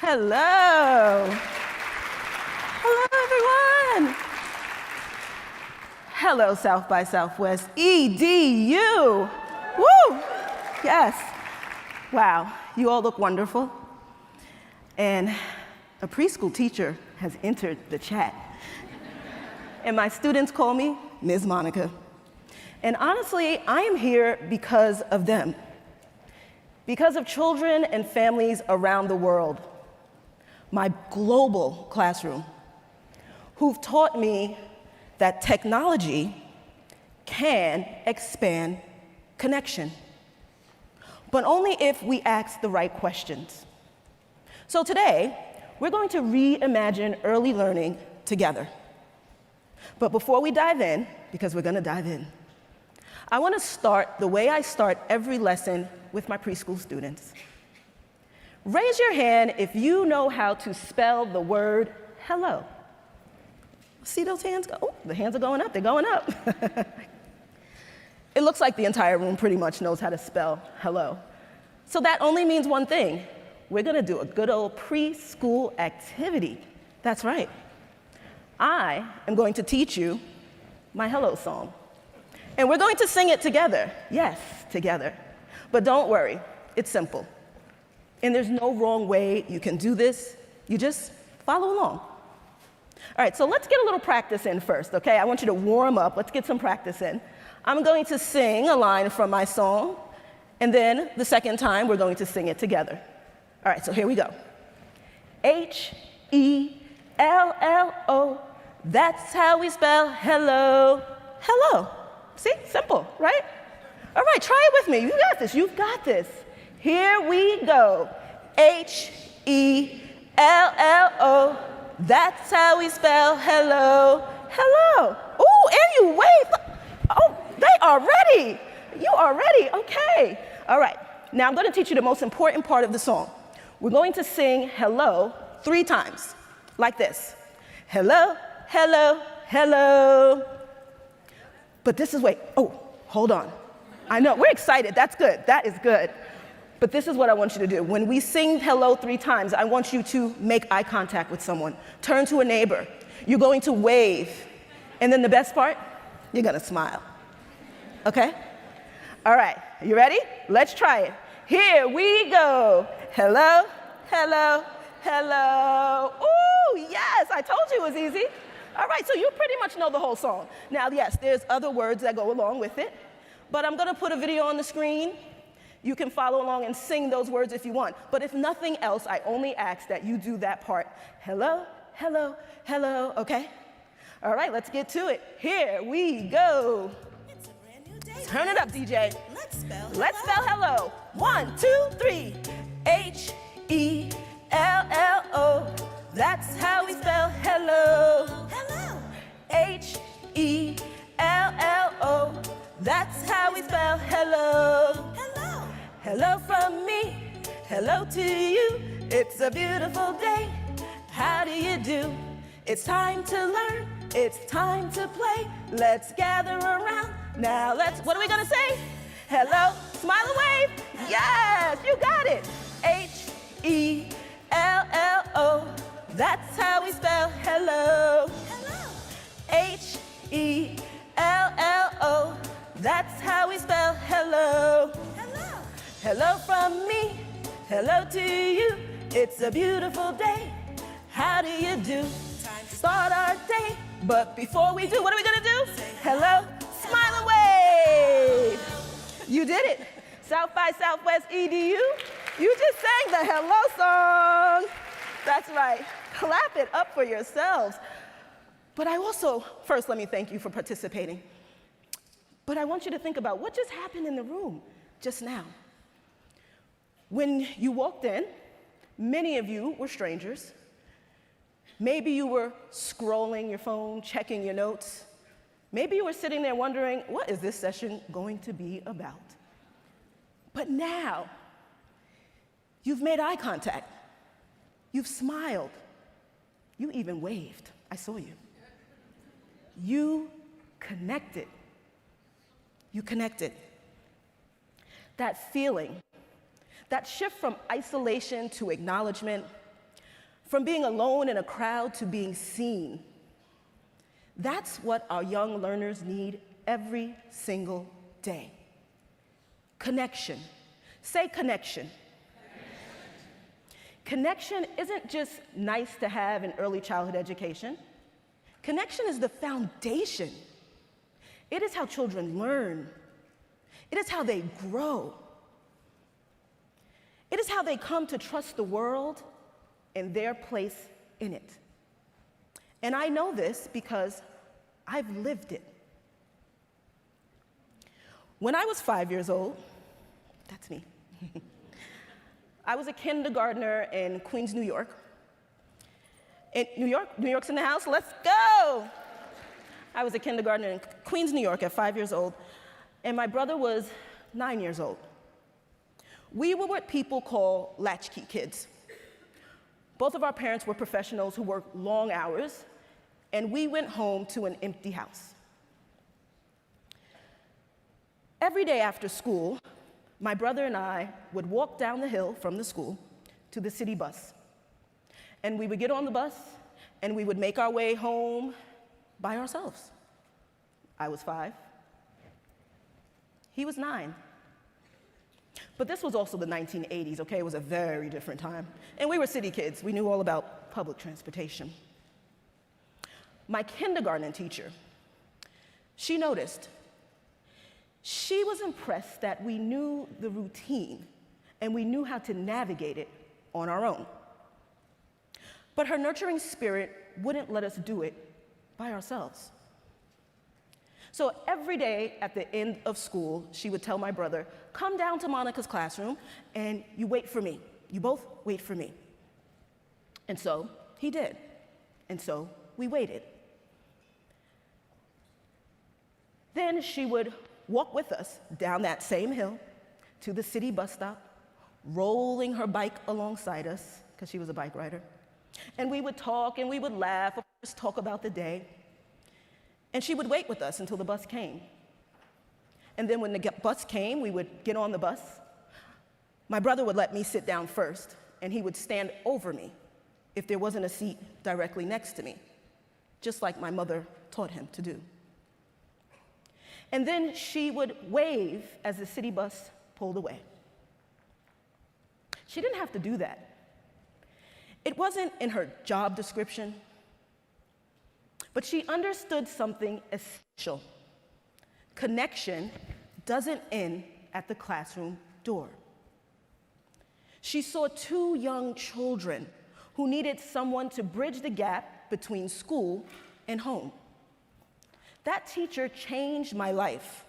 Hello. Hello, everyone. Hello, South by Southwest EDU. Woo! Yes. Wow, you all look wonderful. And a preschool teacher has entered the chat. And my students call me Ms. Monica. And honestly, I am here because of them. Because of children and families around the world. My global classroom, who've taught me that technology can expand connection, but only if we ask the right questions. So today, we're going to reimagine early learning together. But before we dive in, because we're going to dive in, I want to start the way I start every lesson with my preschool students. Raise your hand if you know how to spell the word hello. See those hands go? Oh, the hands are going up. They're going up. It looks like the entire room pretty much knows how to spell hello. So that only means one thing. We're going to do a good old preschool activity. That's right. I am going to teach you my hello song. And we're going to sing it together. Yes, together. But don't worry, it's simple. And there's no wrong way you can do this. You just follow along. All right, so let's get a little practice in first, okay? I want you to warm up. Let's get some practice in. I'm going to sing a line from my song, and then the second time, we're going to sing it together. All right, so here we go. H-E-L-L-O, that's how we spell hello. Hello. See, simple, right? All right, try it with me. You got this, you've got this. Here we go. H-E-L-L-O, that's how we spell hello. Hello. Ooh, and you wave. Oh, they are ready. You are ready, okay. All right, now I'm gonna teach you the most important part of the song. We're going to sing hello 3 times, like this. Hello, hello, hello. But this is, wait, oh, hold on. I know, we're excited, that's good, that is good. But this is what I want you to do. When we sing hello 3 times, I want you to make eye contact with someone. Turn to a neighbor. You're going to wave. And then the best part, you're gonna smile. Okay? All right, you ready? Let's try it. Here we go. Hello, hello, hello. Ooh, yes, I told you it was easy. All right, so you pretty much know the whole song. Now, yes, there's other words that go along with it, but I'm gonna put a video on the screen. You can follow along and sing those words if you want. But if nothing else, I only ask that you do that part. Hello, hello, hello, okay? All right, let's get to it. Here we go. It's a brand new day. Turn it up, DJ. Let's spell hello. Let's spell hello. 1, 2, 3. H-E-L-L-O. That's how we spell hello. Hello. H-E-L-L-O. That's how we spell hello. Hello. Hello from me, hello to you. It's a beautiful day. How do you do? It's time to learn, it's time to play. Let's gather around. Now what are we gonna say? Hello, smile and wave. Yes, you got it. H-E-L-L-O. That's how we spell hello. Hello. H-E-L-L-O. That's how we spell hello. Hello. Hello from me, hello to you. It's a beautiful day. How do you do? Time to Start our day. But before we do, what are we gonna do? Say Hello, smile and wave. You did it. South by Southwest EDU. You just sang the hello song. That's right. Clap it up for yourselves. But I also, first let me thank you for participating. But I want you to think about what just happened in the room just now. When you walked in, many of you were strangers. Maybe you were scrolling your phone, checking your notes. Maybe you were sitting there wondering, what is this session going to be about? But now, you've made eye contact. You've smiled. You even waved. I saw you. You connected. You connected. That feeling, that shift from isolation to acknowledgement, from being alone in a crowd to being seen. That's what our young learners need every single day. Connection. Say connection. Connection isn't just nice to have in early childhood education. Connection is the foundation. It is how children learn. It is how they grow. It is how they come to trust the world and their place in it. And I know this because I've lived it. When I was 5 years old, that's me, I was a kindergartner in Queens, New York. In New York's in the house, let's go! I was a kindergartner in Queens, New York at 5 years old, and my brother was 9 years old. We were what people call latchkey kids. Both of our parents were professionals who worked long hours, and we went home to an empty house. Every day after school, my brother and I would walk down the hill from the school to the city bus. And we would get on the bus, and we would make our way home by ourselves. I was 5. He was 9. But this was also the 1980s, okay? It was a very different time. And we were city kids. We knew all about public transportation. My kindergarten teacher, she noticed. She was impressed that we knew the routine and we knew how to navigate it on our own. But her nurturing spirit wouldn't let us do it by ourselves. So every day at the end of school, she would tell my brother, come down to Monica's classroom and you wait for me. You both wait for me. And so he did. And so we waited. Then she would walk with us down that same hill to the city bus stop, rolling her bike alongside us, because she was a bike rider. And we would talk and we would laugh, of course, talk about the day. And she would wait with us until the bus came. And then when the bus came, we would get on the bus. My brother would let me sit down first, and he would stand over me if there wasn't a seat directly next to me, just like my mother taught him to do. And then she would wave as the city bus pulled away. She didn't have to do that. It wasn't in her job description, but she understood something essential. Connection doesn't end at the classroom door. She saw 2 young children who needed someone to bridge the gap between school and home. That teacher changed my life,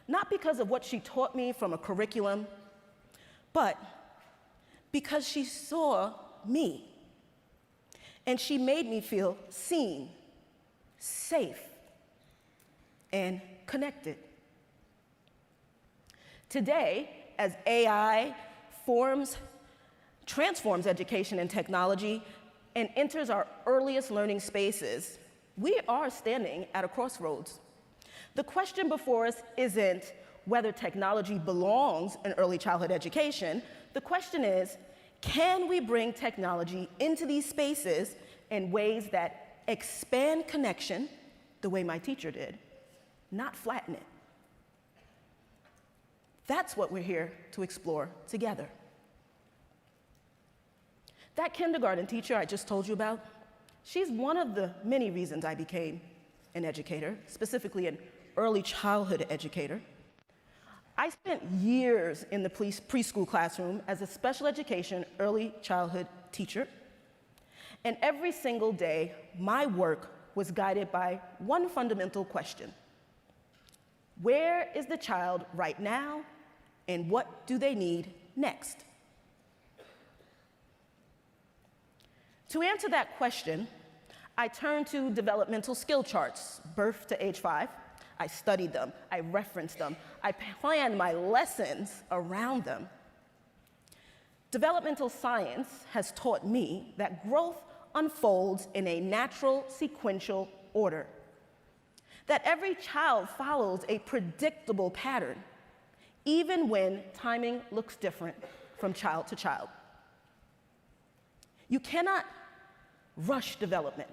not because of what she taught me from a curriculum, but because she saw me. And she made me feel seen, safe, and connected. Today, as AI transforms education and technology and enters our earliest learning spaces, we are standing at a crossroads. The question before us isn't whether technology belongs in early childhood education. The question is, can we bring technology into these spaces in ways that expand connection the way my teacher did, not flatten it? That's what we're here to explore together. That kindergarten teacher I just told you about, she's one of the many reasons I became an educator, specifically an early childhood educator. I spent years in the preschool classroom as a special education early childhood teacher, and every single day, my work was guided by one fundamental question: where is the child right now, and what do they need next? To answer that question, I turned to developmental skill charts, birth to age 5. I studied them, I referenced them, I planned my lessons around them. Developmental science has taught me that growth unfolds in a natural sequential order, that every child follows a predictable pattern, even when timing looks different from child to child. You cannot rush development.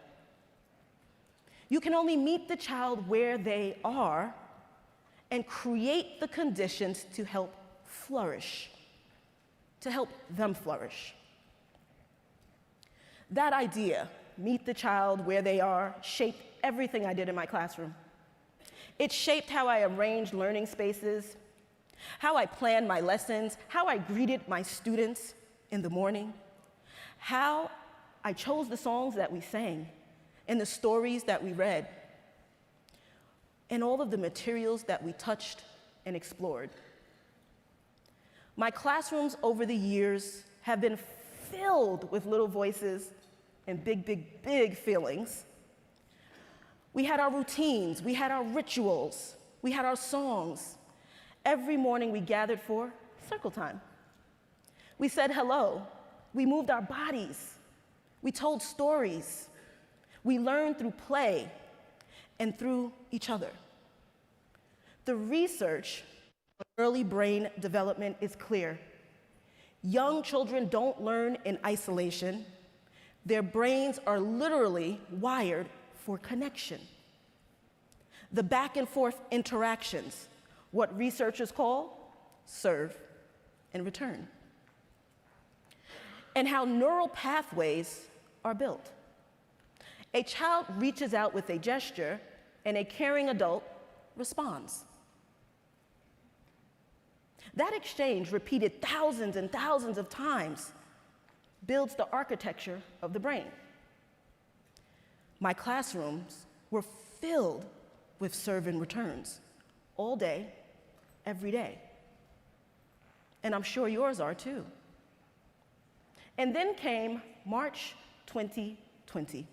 You can only meet the child where they are and create the conditions to help flourish, to help them flourish. That idea, meet the child where they are, shaped everything I did in my classroom. It shaped how I arranged learning spaces, how I planned my lessons, how I greeted my students in the morning, how I chose the songs that we sang and the stories that we read, and all of the materials that we touched and explored. My classrooms over the years have been filled with little voices and big, big, big feelings. We had our routines, we had our rituals, we had our songs. Every morning we gathered for circle time. We said hello, we moved our bodies, we told stories, we learned through play and through each other. The research on early brain development is clear. Young children don't learn in isolation. Their brains are literally wired for connection. The back and forth interactions, what researchers call serve and return, and how neural pathways are built. A child reaches out with a gesture, and a caring adult responds. That exchange, repeated thousands and thousands of times, builds the architecture of the brain. My classrooms were filled with serve and returns all day, every day. And I'm sure yours are too. And then came March 2020.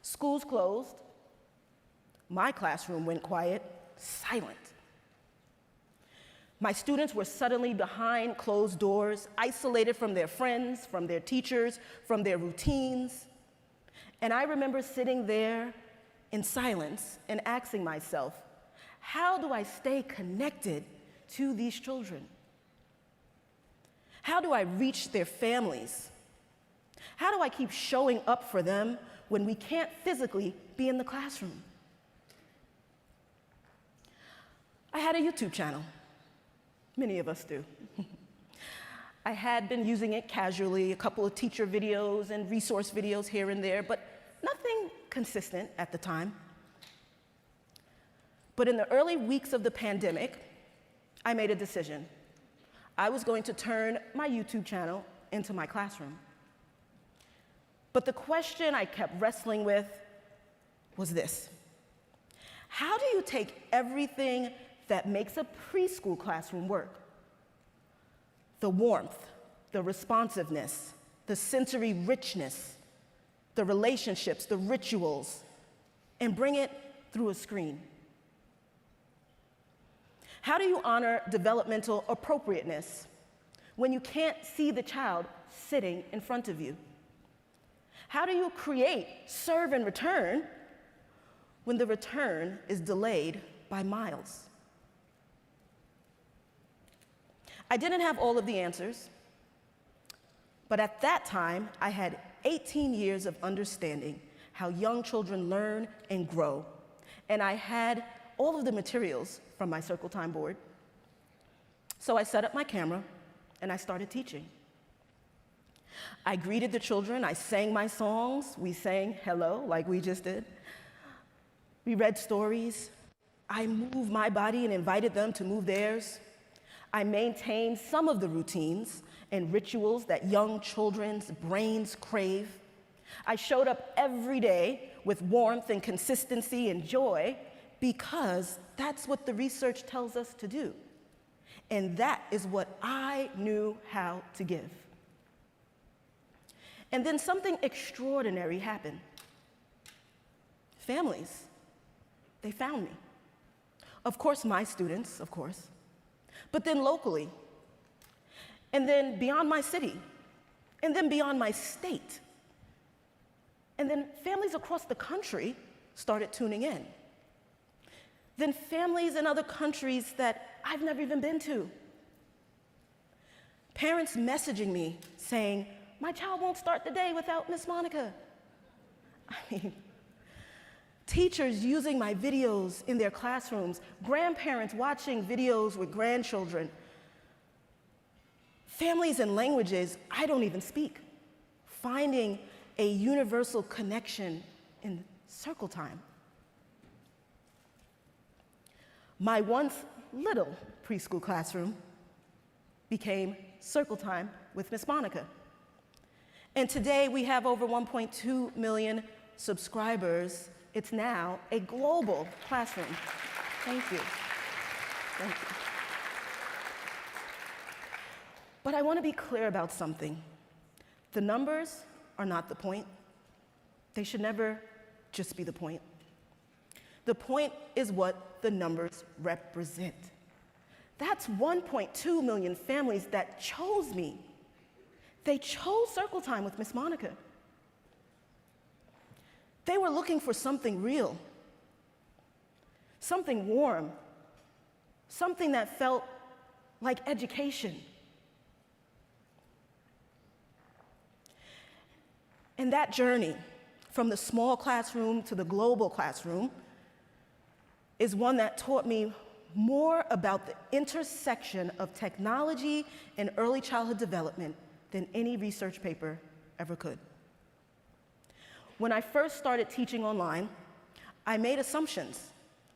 Schools closed. My classroom went quiet, silent. My students were suddenly behind closed doors, isolated from their friends, from their teachers, from their routines. And I remember sitting there in silence and asking myself, how do I stay connected to these children? How do I reach their families? How do I keep showing up for them when we can't physically be in the classroom? I had a YouTube channel. Many of us do. I had been using it casually, a couple of teacher videos and resource videos here and there, but nothing consistent at the time. But in the early weeks of the pandemic, I made a decision. I was going to turn my YouTube channel into my classroom. But the question I kept wrestling with was this: how do you take everything that makes a preschool classroom work? The warmth, the responsiveness, the sensory richness, the relationships, the rituals, and bring it through a screen? How do you honor developmental appropriateness when you can't see the child sitting in front of you? How do you create serve and return when the return is delayed by miles? I didn't have all of the answers, but at that time, I had 18 years of understanding how young children learn and grow, and I had all of the materials from my Circle Time board. So I set up my camera, and I started teaching. I greeted the children, I sang my songs, we sang hello, like we just did. We read stories. I moved my body and invited them to move theirs. I maintained some of the routines and rituals that young children's brains crave. I showed up every day with warmth and consistency and joy because that's what the research tells us to do. And that is what I knew how to give. And then something extraordinary happened. Families, they found me. Of course, my students, of course, but then locally, and then beyond my city, and then beyond my state. And then families across the country started tuning in. Then families in other countries that I've never even been to. Parents messaging me saying, my child won't start the day without Miss Monica. I mean, teachers using my videos in their classrooms, grandparents watching videos with grandchildren, families and languages I don't even speak, finding a universal connection in circle time. My once little preschool classroom became circle time with Miss Monica. And today we have over 1.2 million subscribers. It's now a global classroom. Thank you. Thank you. But I want to be clear about something. The numbers are not the point. They should never just be the point. The point is what the numbers represent. That's 1.2 million families that chose me. They chose circle time with Miss Monica. They were looking for something real, something warm, something that felt like education. And that journey from the small classroom to the global classroom is one that taught me more about the intersection of technology and early childhood development than any research paper ever could. When I first started teaching online, I made assumptions.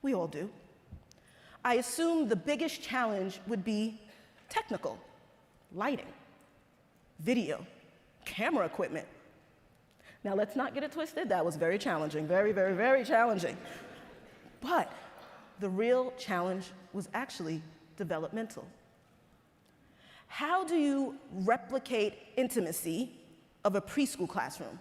We all do. I assumed the biggest challenge would be technical, lighting, video, camera equipment. Now, let's not get it twisted. That was very challenging, very, very, very challenging. But the real challenge was actually developmental. How do you replicate intimacy of a preschool classroom?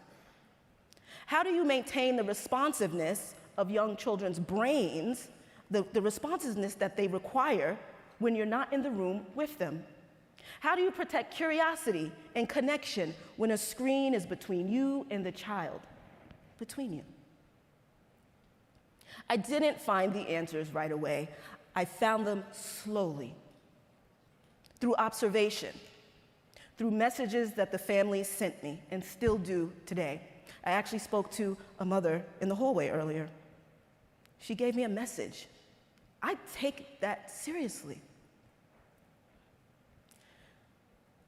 How do you maintain the responsiveness of young children's brains, the responsiveness that they require when you're not in the room with them? How do you protect curiosity and connection when a screen is between you and the child, between you? I didn't find the answers right away. I found them slowly, through observation, through messages that the families sent me and still do today. I actually spoke to a mother in the hallway earlier. She gave me a message. I take that seriously.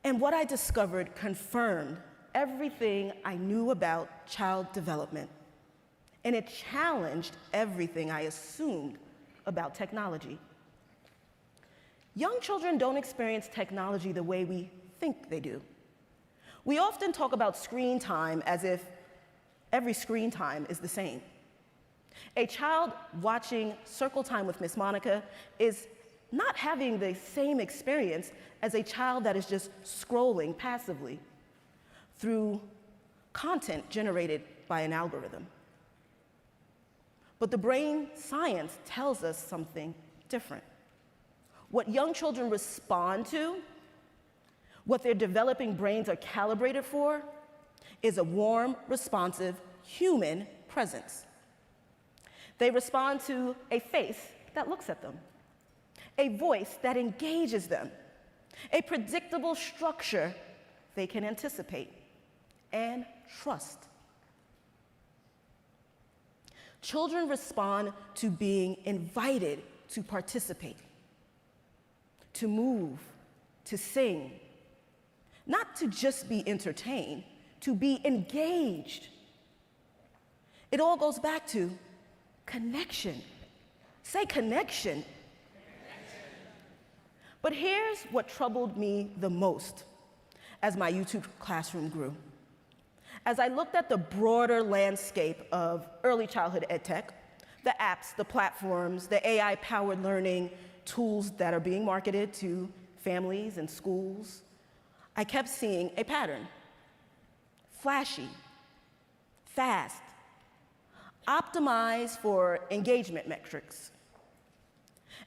And what I discovered confirmed everything I knew about child development. And it challenged everything I assumed about technology. Young children don't experience technology the way we think they do. We often talk about screen time as if every screen time is the same. A child watching circle time with Miss Monica is not having the same experience as a child that is just scrolling passively through content generated by an algorithm. But the brain science tells us something different. What young children respond to, what their developing brains are calibrated for, is a warm, responsive, human presence. They respond to a face that looks at them, a voice that engages them, a predictable structure they can anticipate and trust. Children respond to being invited to participate, to move, to sing, not to just be entertained, to be engaged. It all goes back to connection. Say connection. But here's what troubled me the most as my YouTube classroom grew. As I looked at the broader landscape of early childhood ed tech, the apps, the platforms, the AI-powered learning tools that are being marketed to families and schools, I kept seeing a pattern. Flashy, fast, optimized for engagement metrics,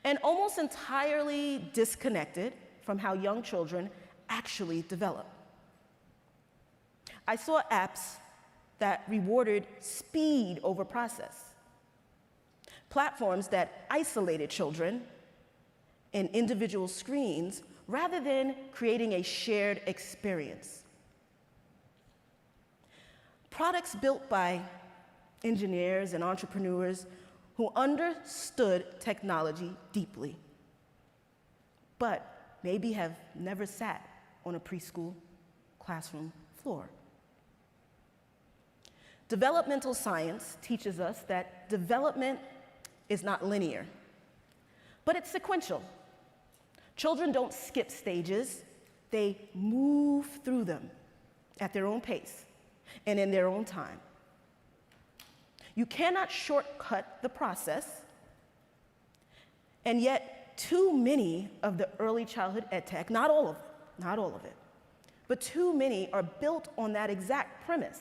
and almost entirely disconnected from how young children actually develop. I saw apps that rewarded speed over process, platforms that isolated children in individual screens rather than creating a shared experience. Products built by engineers and entrepreneurs who understood technology deeply, but maybe have never sat on a preschool classroom floor. Developmental science teaches us that development is not linear, but it's sequential. Children don't skip stages, they move through them at their own pace and in their own time. You cannot shortcut the process, and yet too many of the early childhood ed tech, not all of it, but too many are built on that exact premise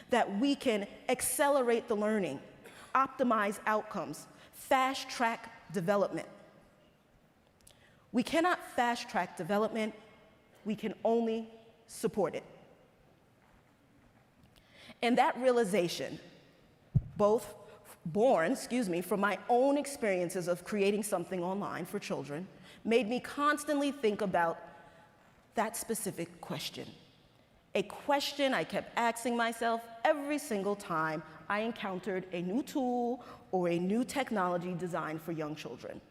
that we can accelerate the learning, optimize outcomes, fast-track development. We cannot fast-track development, we can only support it. And that realization, born from my own experiences of creating something online for children, made me constantly think about that specific question. A question I kept asking myself every single time I encountered a new tool or a new technology designed for young children.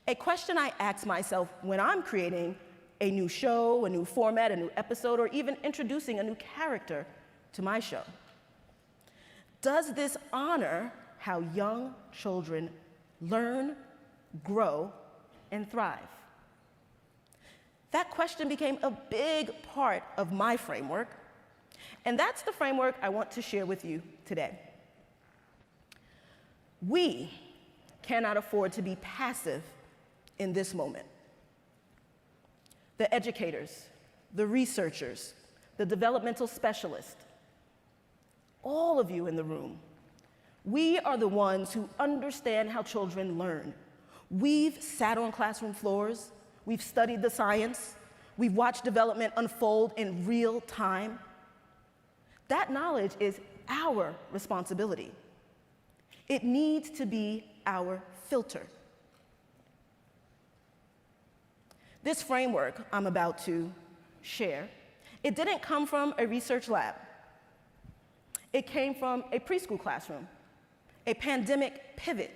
A question I ask myself when I'm creating a new show, a new format, a new episode, or even introducing a new character to my show. Does this honor how young children learn, grow, and thrive? That question became a big part of my framework, and that's the framework I want to share with you today. We cannot afford to be passive in this moment. The educators, the researchers, the developmental specialists, all of you in the room, we are the ones who understand how children learn. We've sat on classroom floors, we've studied the science, we've watched development unfold in real time. That knowledge is our responsibility. It needs to be our filter. This framework I'm about to share, it didn't come from a research lab. It came from a preschool classroom, a pandemic pivot,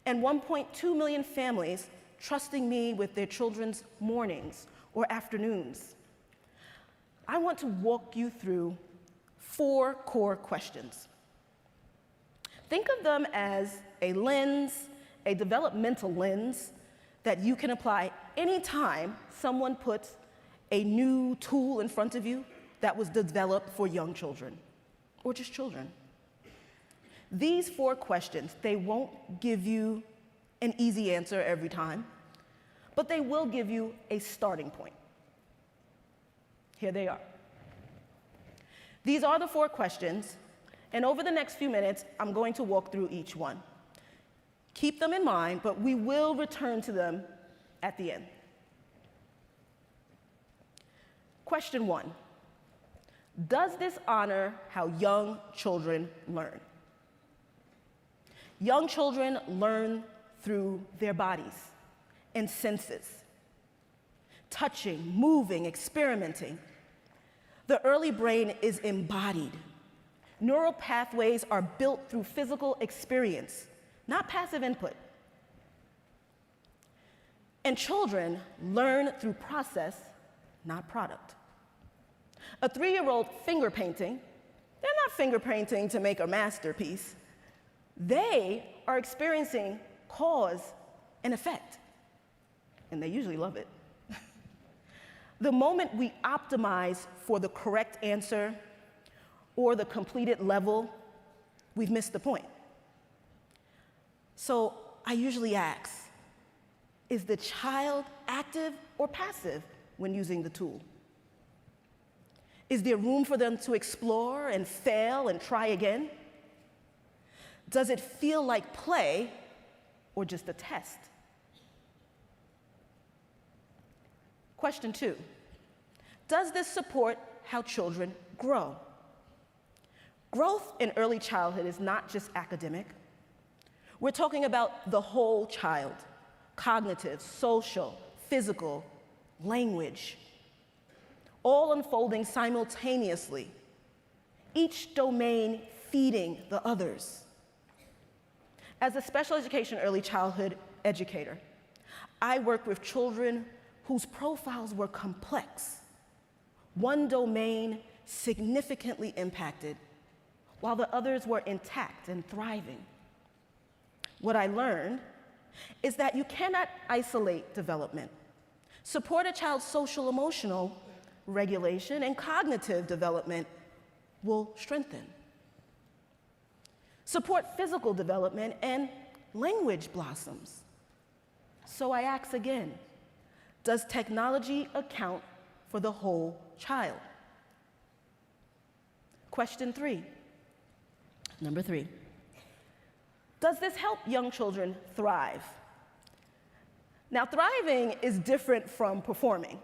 and 1.2 million families trusting me with their children's mornings or afternoons. I want to walk you through 4 core questions. Think of them as a lens, a developmental lens, that you can apply anytime someone puts a new tool in front of you that was developed for young children, or just children. These 4 questions, they won't give you an easy answer every time, but they will give you a starting point. Here they are. These are the 4 questions, and over the next few minutes, I'm going to walk through each one. Keep them in mind, but we will return to them at the end. Question 1. Does this honor how young children learn? Young children learn through their bodies and senses, touching, moving, experimenting. The early brain is embodied. Neural pathways are built through physical experience, not passive input. And children learn through process, not product. A 3-year-old finger painting, they're not finger painting to make a masterpiece. They are experiencing cause and effect, and they usually love it. The moment we optimize for the correct answer or the completed level, we've missed the point. So I usually ask, is the child active or passive when using the tool? Is there room for them to explore and fail and try again? Does it feel like play or just a test? Question 2, does this support how children grow? Growth in early childhood is not just academic. We're talking about the whole child, cognitive, social, physical, language, all unfolding simultaneously each domain feeding the others. As a special education early childhood educator, I work with children whose profiles were complex. One domain significantly impacted, while the others were intact and thriving. What I learned is that you cannot isolate development. Support a child's social, emotional regulation and cognitive development will strengthen. Support physical development and language blossoms. So I ask again, does technology account for the whole child? Question 3. Number 3. Does this help young children thrive? Now, thriving is different from performing.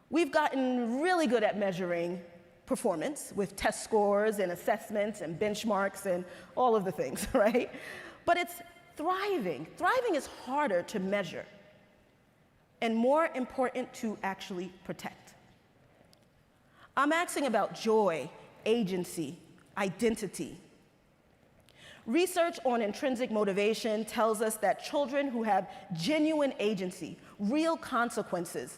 We've gotten really good at measuring performance with test scores and assessments and benchmarks and all of the things, right? But it's thriving. Thriving is harder to measure and more important to actually protect. I'm asking about joy, agency, identity. Research on intrinsic motivation tells us that children who have genuine agency, real consequences,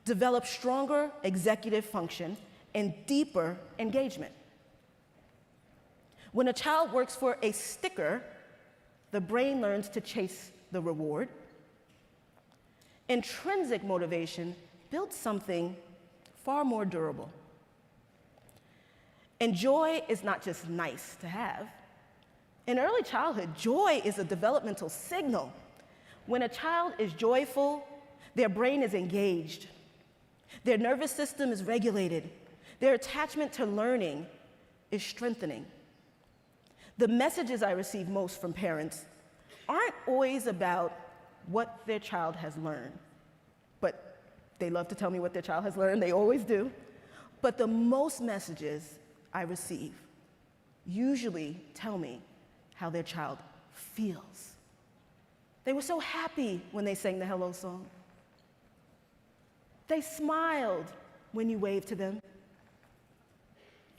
develop stronger executive function and deeper engagement. When a child works for a sticker, the brain learns to chase the reward. Intrinsic motivation builds something far more durable. And joy is not just nice to have. In early childhood, joy is a developmental signal. When a child is joyful, their brain is engaged. Their nervous system is regulated. Their attachment to learning is strengthening. The messages I receive most from parents aren't always about what their child has learned, but they love to tell me what their child has learned, they always do. But the most messages I receive usually tell me how their child feels. They were so happy when they sang the hello song. They smiled when you waved to them.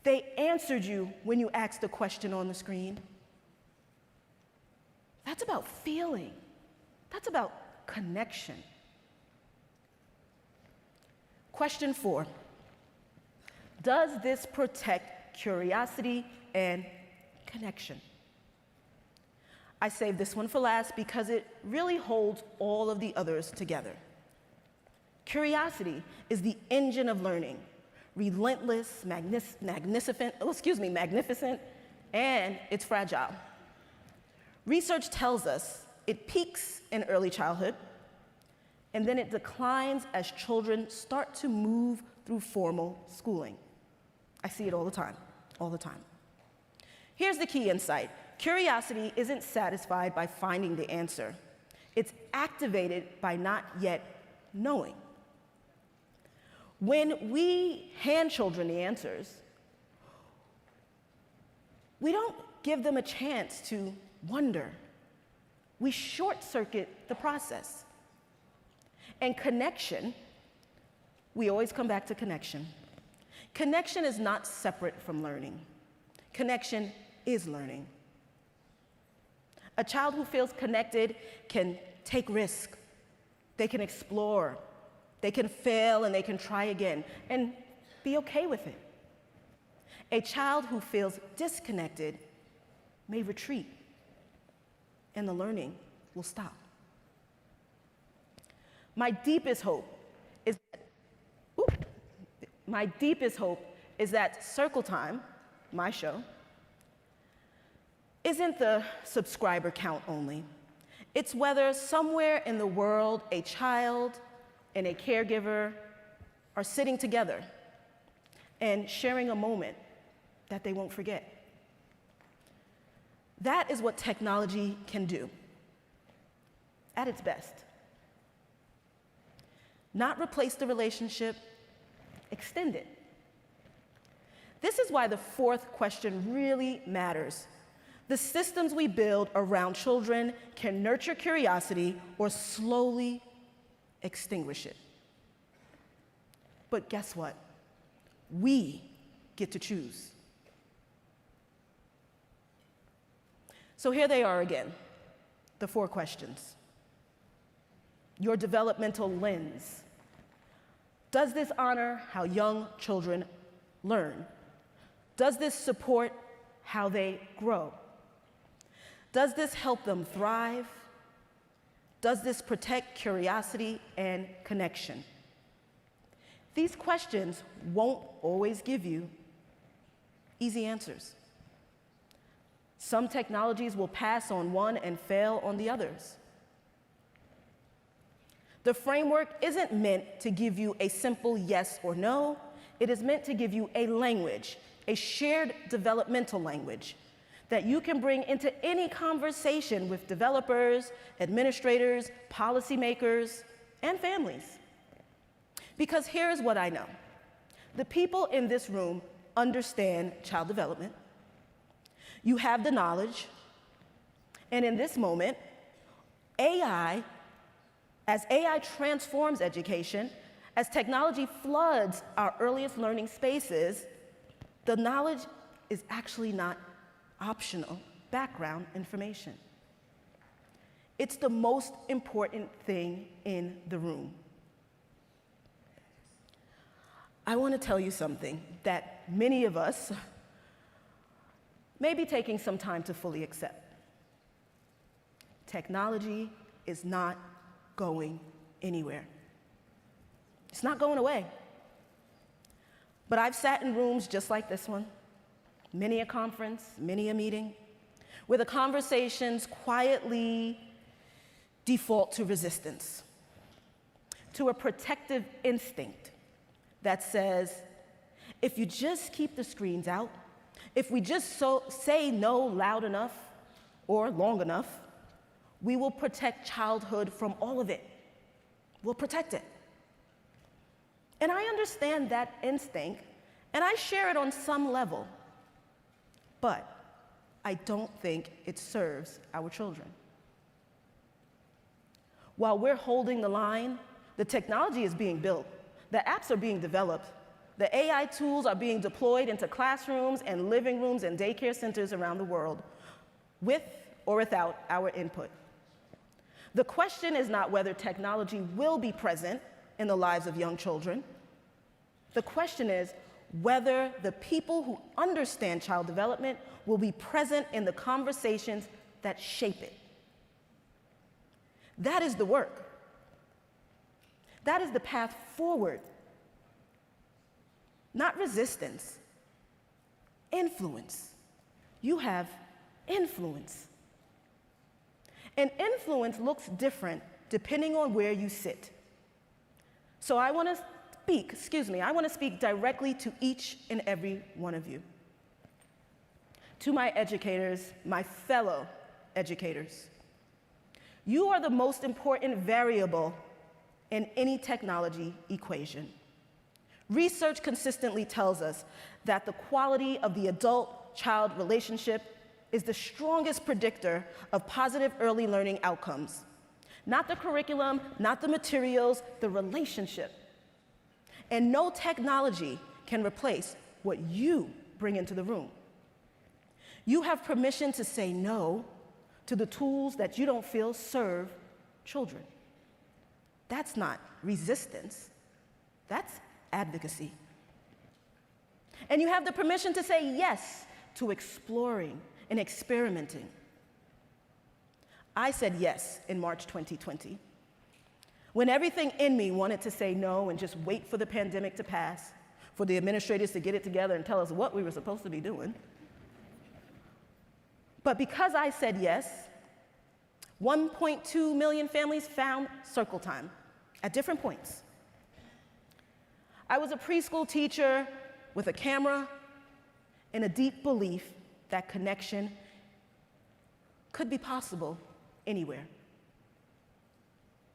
They answered you when you asked a question on the screen. That's about feeling. That's about connection. Question 4. Does this protect curiosity and connection? I saved this one for last because it really holds all of the others together. Curiosity is the engine of learning, relentless, magnificent, and it's fragile. Research tells us it peaks in early childhood, and then it declines as children start to move through formal schooling. I see it all the time, all the time. Here's the key insight. Curiosity isn't satisfied by finding the answer. It's activated by not yet knowing. When we hand children the answers, we don't give them a chance to wonder. We short-circuit the process. And connection, we always come back to connection. Connection is not separate from learning. Connection is learning. A child who feels connected can take risk. They can explore. They can fail and they can try again and be okay with it. A child who feels disconnected may retreat and the learning will stop. My deepest hope is that Circle Time, my show, isn't the subscriber count only. It's whether somewhere in the world a child and a caregiver are sitting together and sharing a moment that they won't forget. That is what technology can do at its best. Not replace the relationship, extend it. This is why the 4th question really matters. The systems we build around children can nurture curiosity or slowly extinguish it. But guess what? We get to choose. So here they are again, the 4 questions. Your developmental lens. Does this honor how young children learn? Does this support how they grow? Does this help them thrive? Does this protect curiosity and connection? These questions won't always give you easy answers. Some technologies will pass on one and fail on the others. The framework isn't meant to give you a simple yes or no. It is meant to give you a language, a shared developmental language that you can bring into any conversation with developers, administrators, policymakers, and families. Because here's what I know. The people in this room understand child development. You have the knowledge. And in this moment, as AI transforms education, as technology floods our earliest learning spaces, the knowledge is actually not optional background information. It's the most important thing in the room. I want to tell you something that many of us may be taking some time to fully accept. Technology is not going anywhere. It's not going away. But I've sat in rooms just like this one, many a conference, many a meeting, where the conversations quietly default to resistance, to a protective instinct that says, if you just keep the screens out, if we just say no loud enough or long enough, we will protect childhood from all of it. We'll protect it. And I understand that instinct, and I share it on some level, but I don't think it serves our children. While we're holding the line, the technology is being built, the apps are being developed, the AI tools are being deployed into classrooms and living rooms and daycare centers around the world, with or without our input. The question is not whether technology will be present in the lives of young children. The question is whether the people who understand child development will be present in the conversations that shape it. That is the work. That is the path forward. Not resistance, influence. You have influence. And influence looks different depending on where you sit. So I want to speak directly to each and every one of you. To my educators, my fellow educators. You are the most important variable in any technology equation. Research consistently tells us that the quality of the adult-child relationship is the strongest predictor of positive early learning outcomes. Not the curriculum, not the materials, the relationship. And no technology can replace what you bring into the room. You have permission to say no to the tools that you don't feel serve children. That's not resistance, that's advocacy. And you have the permission to say yes to exploring and experimenting. I said yes in March 2020. When everything in me wanted to say no and just wait for the pandemic to pass, for the administrators to get it together and tell us what we were supposed to be doing. But because I said yes, 1.2 million families found circle time at different points. I was a preschool teacher with a camera and a deep belief that connection could be possible anywhere.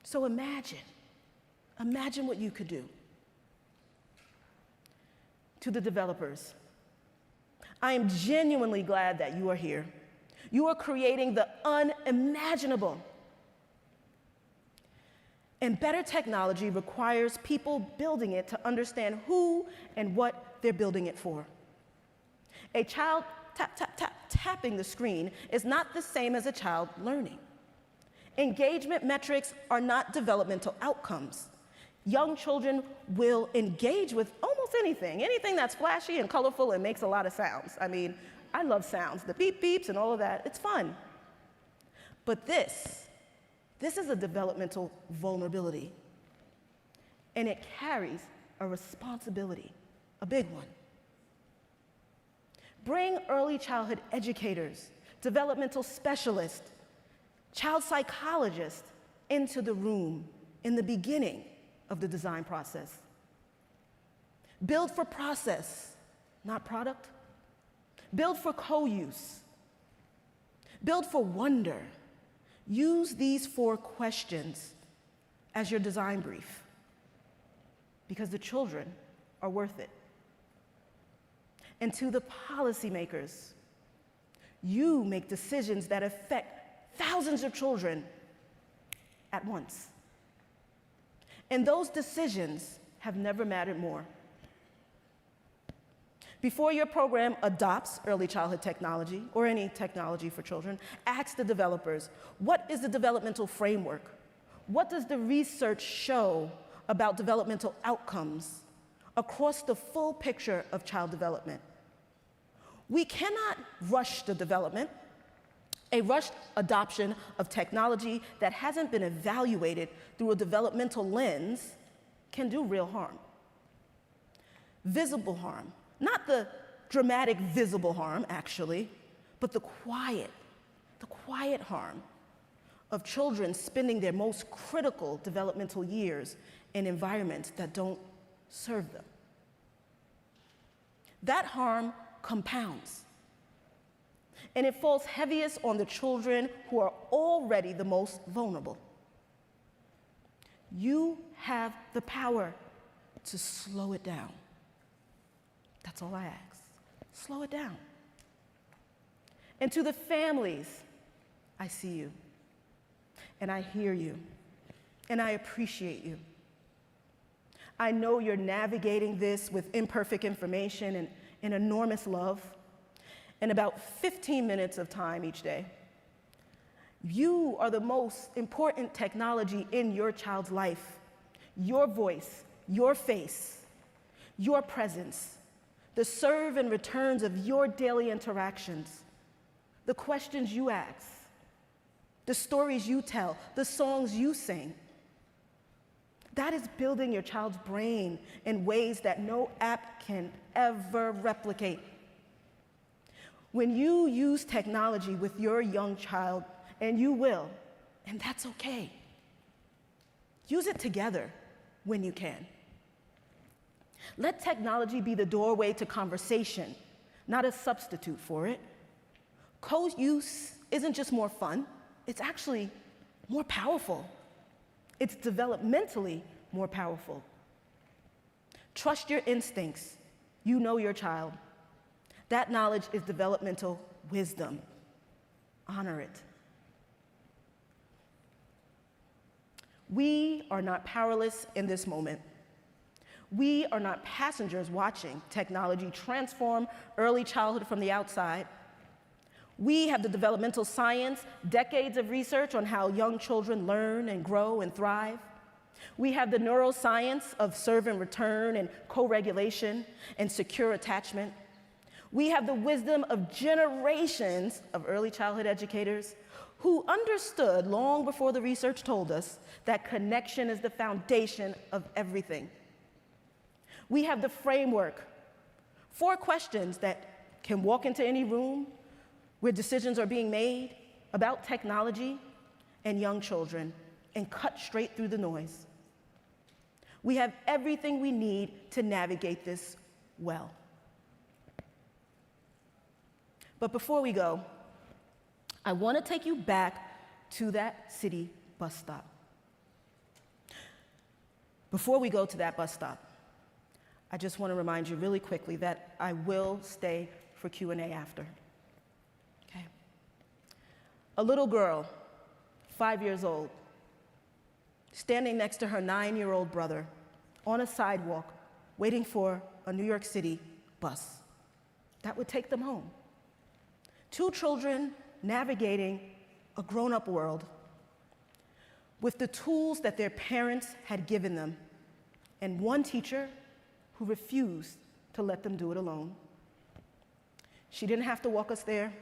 So imagine what you could do. To the developers, I am genuinely glad that you are here. You are creating the unimaginable. And better technology requires people building it to understand who and what they're building it for. A child tap, tap, tap, tapping the screen is not the same as a child learning. Engagement metrics are not developmental outcomes. Young children will engage with almost anything that's flashy and colorful and makes a lot of sounds. I mean, I love sounds, the beep beeps and all of that, it's fun. But this is a developmental vulnerability, and it carries a responsibility, a big one. Bring early childhood educators, developmental specialists, child psychologists into the room in the beginning of the design process. Build for process, not product. Build for co-use. Build for wonder. Use these 4 questions as your design brief, because the children are worth it. And to the policymakers, you make decisions that affect thousands of children at once. And those decisions have never mattered more. Before your program adopts early childhood technology, or any technology for children, ask the developers, what is the developmental framework? What does the research show about developmental outcomes across the full picture of child development? We cannot rush the development. A rushed adoption of technology that hasn't been evaluated through a developmental lens can do real harm. Visible harm, not the dramatic visible harm, actually, but the quiet harm of children spending their most critical developmental years in environments that don't serve them. That harm compounds. And it falls heaviest on the children who are already the most vulnerable. You have the power to slow it down. That's all I ask. Slow it down. And to the families, I see you, and I hear you, and I appreciate you. I know you're navigating this with imperfect information and enormous love, and about 15 minutes of time each day. You are the most important technology in your child's life. Your voice, your face, your presence, the serve and returns of your daily interactions, the questions you ask, the stories you tell, the songs you sing. That is building your child's brain in ways that no app can ever replicate. When you use technology with your young child, and you will, and that's okay, use it together when you can. Let technology be the doorway to conversation, not a substitute for it. Co-use isn't just more fun, it's actually more powerful. It's developmentally more powerful. Trust your instincts. You know your child. That knowledge is developmental wisdom. Honor it. We are not powerless in this moment. We are not passengers watching technology transform early childhood from the outside. We have the developmental science, decades of research on how young children learn and grow and thrive. We have the neuroscience of serve and return and co-regulation and secure attachment. We have the wisdom of generations of early childhood educators who understood long before the research told us that connection is the foundation of everything. We have the framework, 4 questions that can walk into any room where decisions are being made about technology and young children and cut straight through the noise. We have everything we need to navigate this well. But before we go, I want to take you back to that city bus stop. Before we go to that bus stop, I just want to remind you really quickly that I will stay for Q&A after. Okay? A little girl, 5 years old, standing next to her 9-year-old brother on a sidewalk, waiting for a New York City bus that would take them home. 2 children navigating a grown-up world with the tools that their parents had given them, and 1 teacher who refused to let them do it alone. She didn't have to walk us there.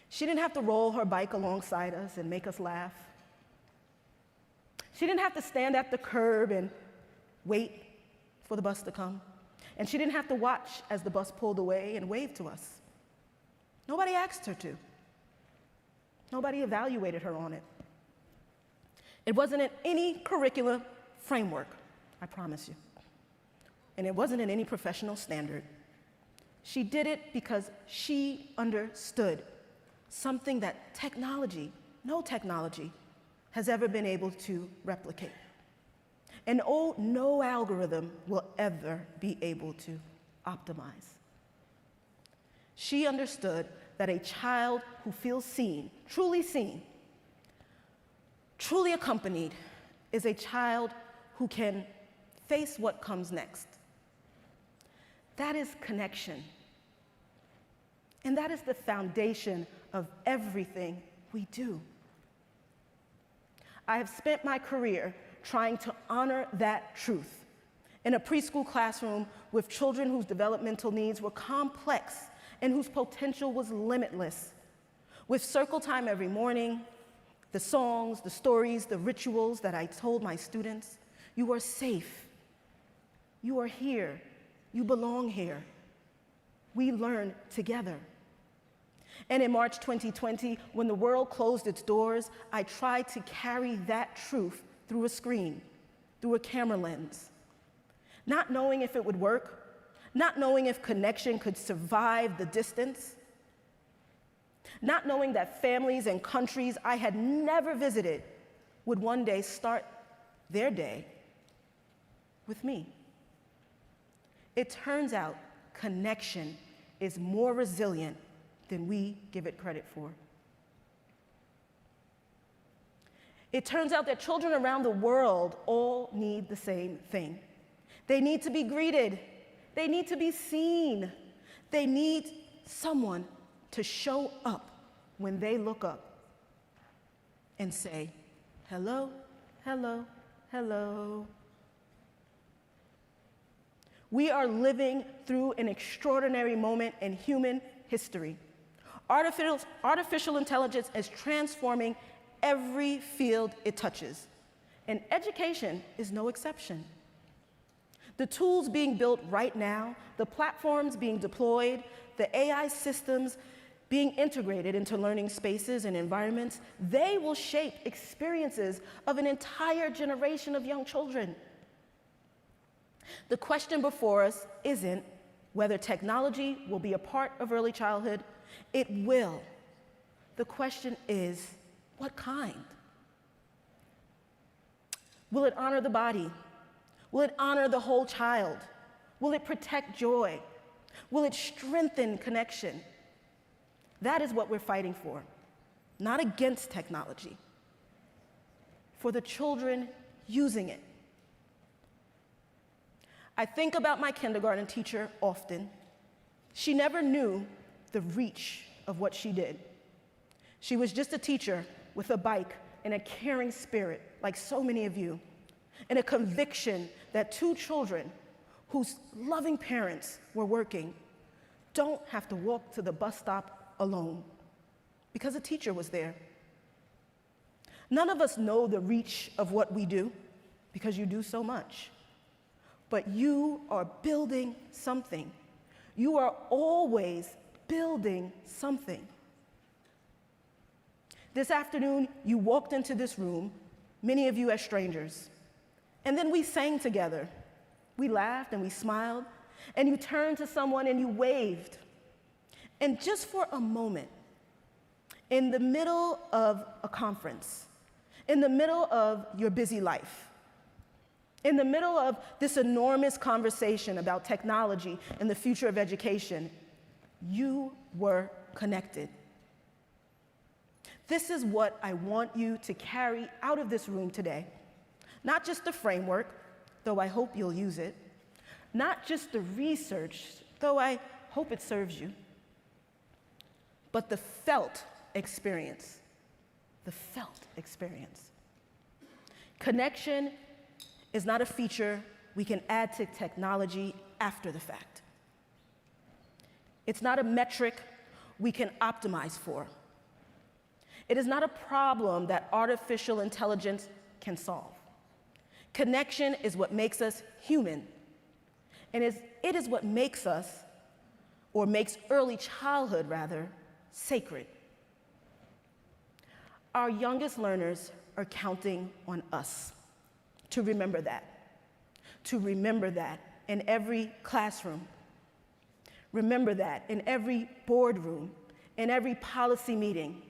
She didn't have to roll her bike alongside us and make us laugh. She didn't have to stand at the curb and wait for the bus to come. And she didn't have to watch as the bus pulled away and wave to us. Nobody asked her to. Nobody evaluated her on it. It wasn't in any curriculum framework, I promise you. And it wasn't in any professional standard. She did it because she understood something that technology, no technology, has ever been able to replicate. And no algorithm will ever be able to optimize. She understood that a child who feels seen, truly accompanied, is a child who can face what comes next. That is connection. And that is the foundation of everything we do. I have spent my career trying to honor that truth in a preschool classroom with children whose developmental needs were complex and whose potential was limitless. With circle time every morning, the songs, the stories, the rituals that I told my students, you are safe, you are here, you belong here. We learn together. And in March 2020, when the world closed its doors, I tried to carry that truth through a screen, through a camera lens. Not knowing if it would work, not knowing if connection could survive the distance, not knowing that families and countries I had never visited would one day start their day with me. It turns out connection is more resilient than we give it credit for. It turns out that children around the world all need the same thing. They need to be greeted. They need to be seen. They need someone to show up when they look up and say, hello, hello, hello. We are living through an extraordinary moment in human history. Artificial intelligence is transforming every field it touches, and education is no exception. The tools being built right now, the platforms being deployed, the AI systems being integrated into learning spaces and environments, they will shape experiences of an entire generation of young children. The question before us isn't whether technology will be a part of early childhood. It will. The question is, what kind? Will it honor the body? Will it honor the whole child? Will it protect joy? Will it strengthen connection? That is what we're fighting for, not against technology, for the children using it. I think about my kindergarten teacher often. She never knew the reach of what she did. She was just a teacher with a bike and a caring spirit, like so many of you, and a conviction that 2 children whose loving parents were working don't have to walk to the bus stop alone, because a teacher was there. None of us know the reach of what we do, because you do so much. But you are building something. You are always building something. This afternoon, you walked into this room, many of you as strangers, and then we sang together. We laughed and we smiled, and you turned to someone and you waved. And just for a moment, in the middle of a conference, in the middle of your busy life, in the middle of this enormous conversation about technology and the future of education, you were connected. This is what I want you to carry out of this room today. Not just the framework, though I hope you'll use it. Not just the research, though I hope it serves you. but the felt experience. The felt experience. Connection is not a feature we can add to technology after the fact. It's not a metric we can optimize for. It is not a problem that artificial intelligence can solve. Connection is what makes us human, and it is what makes us, or makes early childhood rather, sacred. Our youngest learners are counting on us to remember that in every classroom. Remember that in every boardroom, in every policy meeting,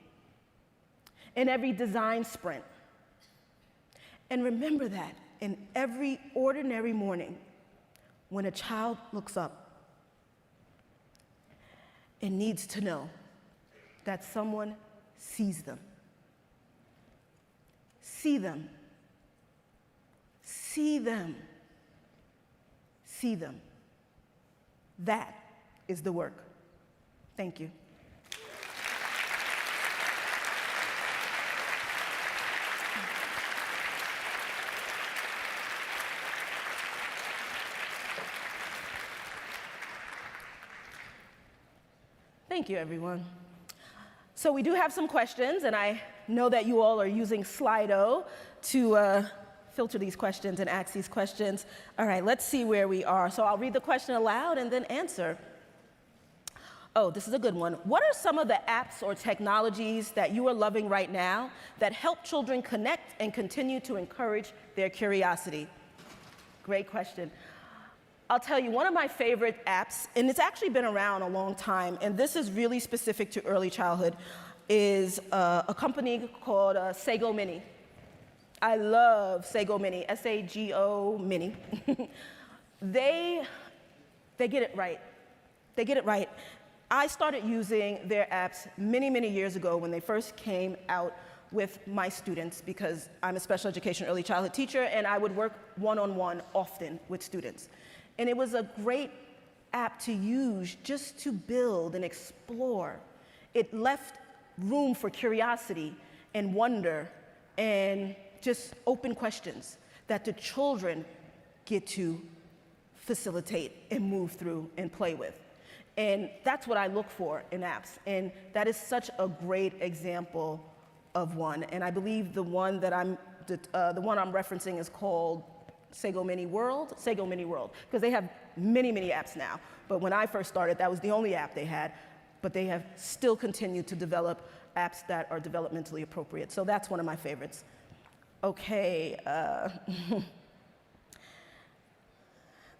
in every design sprint. And remember that in every ordinary morning when a child looks up and needs to know that someone sees them. See them. See them. See them. That is the work. Thank you. Thank you, everyone. So we do have some questions, and I know that you all are using Slido to filter these questions and ask these questions. All right, let's see where we are. So I'll read the question aloud and then answer. Oh, this is a good one. What are some of the apps or technologies that you are loving right now that help children connect and continue to encourage their curiosity? Great question. I'll tell you, one of my favorite apps, and it's actually been around a long time, and this is really specific to early childhood, is a company called Sago Mini. I love Sago Mini, S-A-G-O Mini. They get it right. They get it right. I started using their apps many, many years ago when they first came out with my students, because I'm a special education early childhood teacher, and I would work one-on-one often with students. And it was a great app to use just to build and explore. It left room for curiosity and wonder and just open questions that the children get to facilitate and move through and play with. And that's what I look for in apps. And that is such a great example of one. And I believe the one that I'm referencing is called Sago Mini World, because they have many, many apps now. But when I first started, that was the only app they had, but they have still continued to develop apps that are developmentally appropriate. So that's one of my favorites. Okay,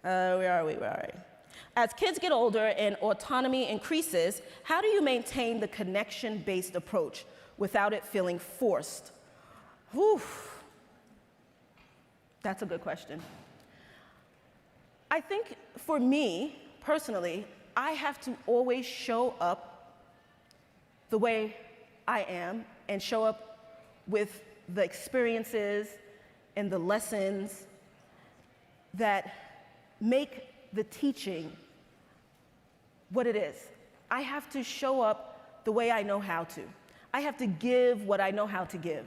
where are we? As kids get older and autonomy increases, how do you maintain the connection-based approach without it feeling forced? Whew. That's a good question. I think for me, personally, I have to always show up the way I am and show up with the experiences and the lessons that make the teaching what it is. I have to show up the way I know how to. I have to give what I know how to give.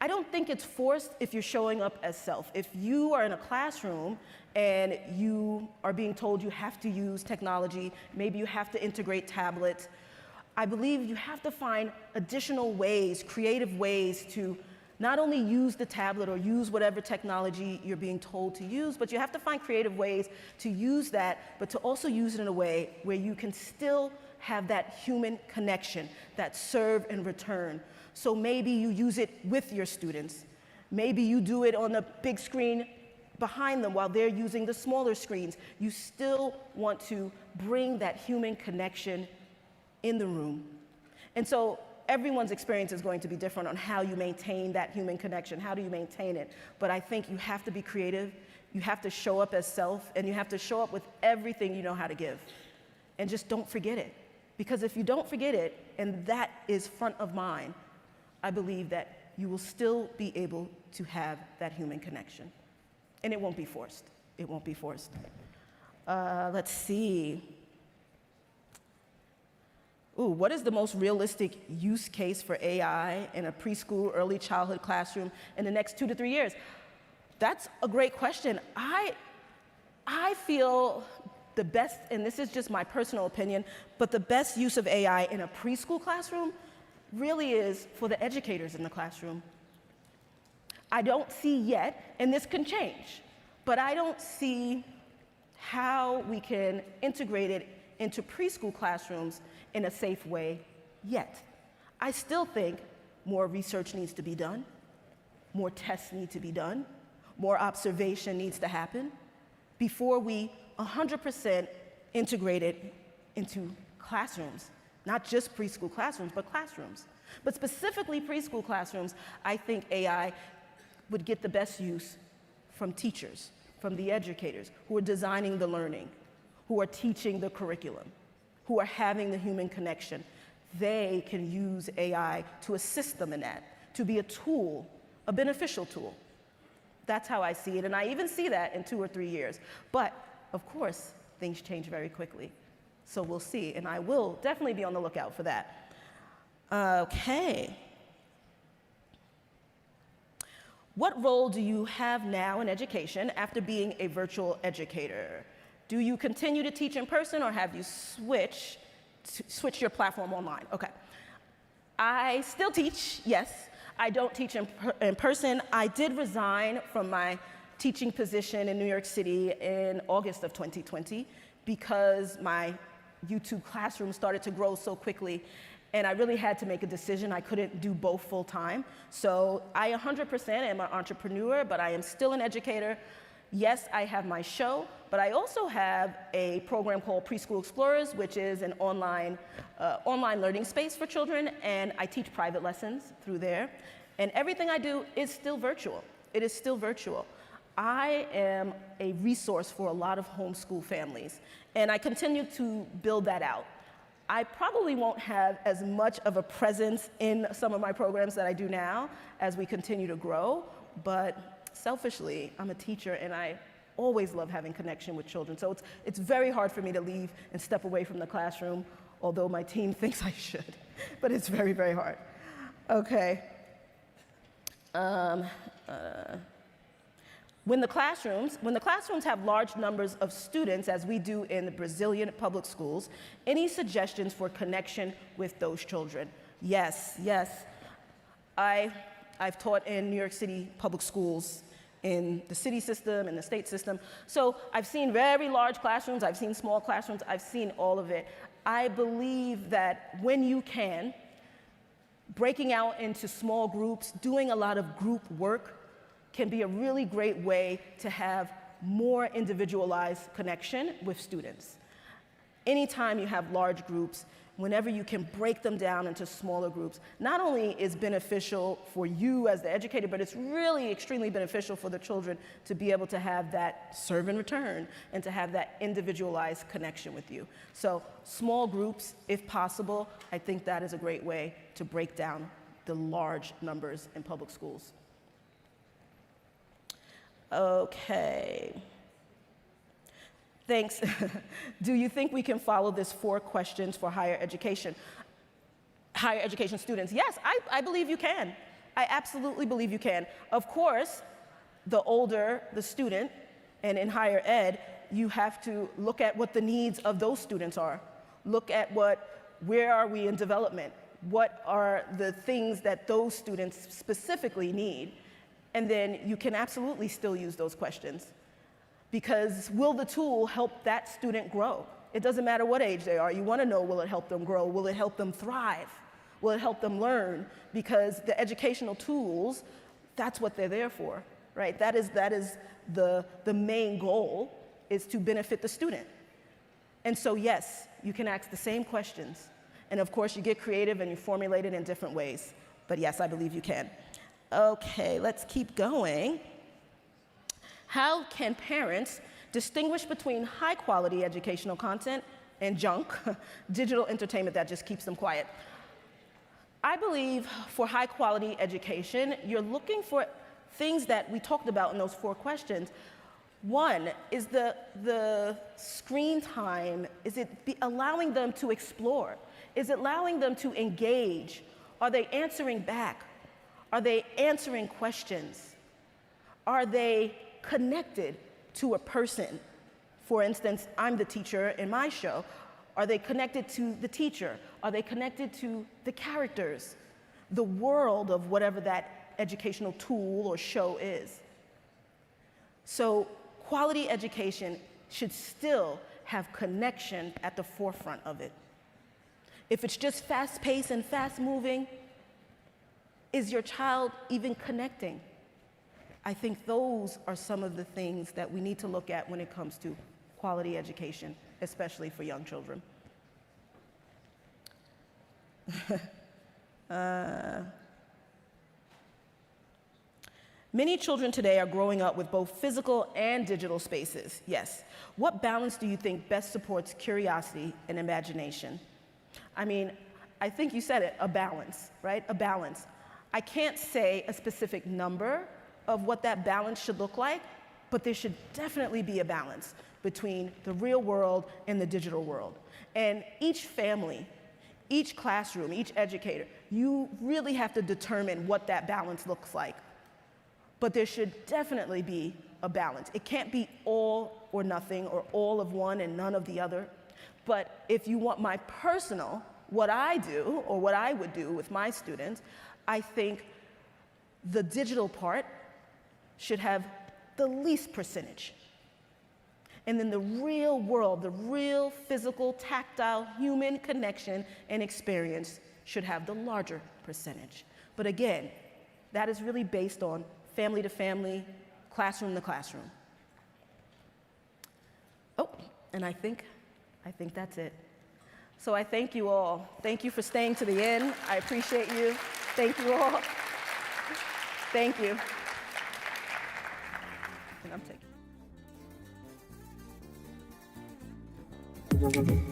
I don't think it's forced if you're showing up as self. If you are in a classroom and you are being told you have to use technology, maybe you have to integrate tablets, I believe you have to find additional ways, creative ways to not only use the tablet or use whatever technology you're being told to use, but you have to find creative ways to use that, but to also use it in a way where you can still have that human connection, that serve and return. So maybe you use it with your students. Maybe you do it on the big screen behind them while they're using the smaller screens. You still want to bring that human connection in the room. And so everyone's experience is going to be different on how you maintain that human connection. How do you maintain it? But I think you have to be creative. You have to show up as self, and you have to show up with everything you know how to give. And just don't forget it. Because if you don't forget it, and that is front of mind, I believe that you will still be able to have that human connection. And it won't be forced. It won't be forced. Let's see. Ooh, what is the most realistic use case for AI in a preschool, early childhood classroom in the next 2 to 3 years? That's a great question. I feel the best, and this is just my personal opinion, but the best use of AI in a preschool classroom really is for the educators in the classroom. I don't see yet, and this can change, but I don't see how we can integrate it into preschool classrooms in a safe way yet. I still think more research needs to be done, more tests need to be done, more observation needs to happen before we 100% integrate it into classrooms, not just preschool classrooms, but classrooms. But specifically preschool classrooms, I think AI would get the best use from teachers, from the educators who are designing the learning, who are teaching the curriculum, who are having the human connection. They can use AI to assist them in that, to be a tool, a beneficial tool. That's how I see it, and I even see that in 2 or 3 years. But, of course, things change very quickly. So we'll see, and I will definitely be on the lookout for that. Okay. What role do you have now in education after being a virtual educator? Do you continue to teach in person, or have you switched your platform online? Okay. I still teach, yes. I don't teach in person. I did resign from my teaching position in New York City in August of 2020 because my YouTube classroom started to grow so quickly, and I really had to make a decision. I couldn't do both full time. So I 100% am an entrepreneur, but I am still an educator. Yes, I have my show, but I also have a program called Preschool Explorers, which is an online learning space for children, and I teach private lessons through there. And everything I do is still virtual. It is still virtual. I am a resource for a lot of homeschool families, and I continue to build that out. I probably won't have as much of a presence in some of my programs that I do now as we continue to grow, but selfishly, I'm a teacher, and I always love having connection with children. So it's very hard for me to leave and step away from the classroom, although my team thinks I should. But it's very, very hard. Okay. When the classrooms have large numbers of students, as we do in the Brazilian public schools, any suggestions for connection with those children? Yes, yes. I've taught in New York City public schools, in the city system, in the state system. So I've seen very large classrooms, I've seen small classrooms, I've seen all of it. I believe that when you can, breaking out into small groups, doing a lot of group work can be a really great way to have more individualized connection with students. Anytime you have large groups, whenever you can break them down into smaller groups, not only is beneficial for you as the educator, but it's really extremely beneficial for the children to be able to have that serve and return and to have that individualized connection with you. So small groups, if possible, I think that is a great way to break down the large numbers in public schools. Okay. Thanks. Do you think we can follow this 4 questions for higher education students? Yes, I believe you can. I absolutely believe you can. Of course, the older the student, and in higher ed, you have to look at what the needs of those students are. Look at where are we in development? What are the things that those students specifically need? And then you can absolutely still use those questions. Because will the tool help that student grow? It doesn't matter what age they are. You want to know, will it help them grow? Will it help them thrive? Will it help them learn? Because the educational tools, that's what they're there for, right? That is the main goal, is to benefit the student. And so yes, you can ask the same questions. And of course, you get creative and you formulate it in different ways. But yes, I believe you can. Okay, let's keep going. How can parents distinguish between high-quality educational content and junk, digital entertainment that just keeps them quiet? I believe for high-quality education, you're looking for things that we talked about in those 4 questions. One is the screen time. Is it allowing them to explore? Is it allowing them to engage? Are they answering back? Are they answering questions? Are they connected to a person? For instance, I'm the teacher in my show. Are they connected to the teacher? Are they connected to the characters, the world of whatever that educational tool or show is? So quality education should still have connection at the forefront of it. If it's just fast-paced and fast-moving, is your child even connecting? I think those are some of the things that we need to look at when it comes to quality education, especially for young children. Many children today are growing up with both physical and digital spaces, yes. What balance do you think best supports curiosity and imagination? I mean, I think you said it, a balance, right? A balance. I can't say a specific number of what that balance should look like, but there should definitely be a balance between the real world and the digital world. And each family, each classroom, each educator, you really have to determine what that balance looks like. But there should definitely be a balance. It can't be all or nothing or all of one and none of the other. But if you want my personal, what I do or what I would do with my students, I think the digital part should have the least percentage. And then the real world, the real physical, tactile, human connection and experience should have the larger percentage. But again, that is really based on family to family, classroom to classroom. Oh, and I think that's it. So I thank you all. Thank you for staying to the end. I appreciate you. Thank you all. Thank you. And I'm taking.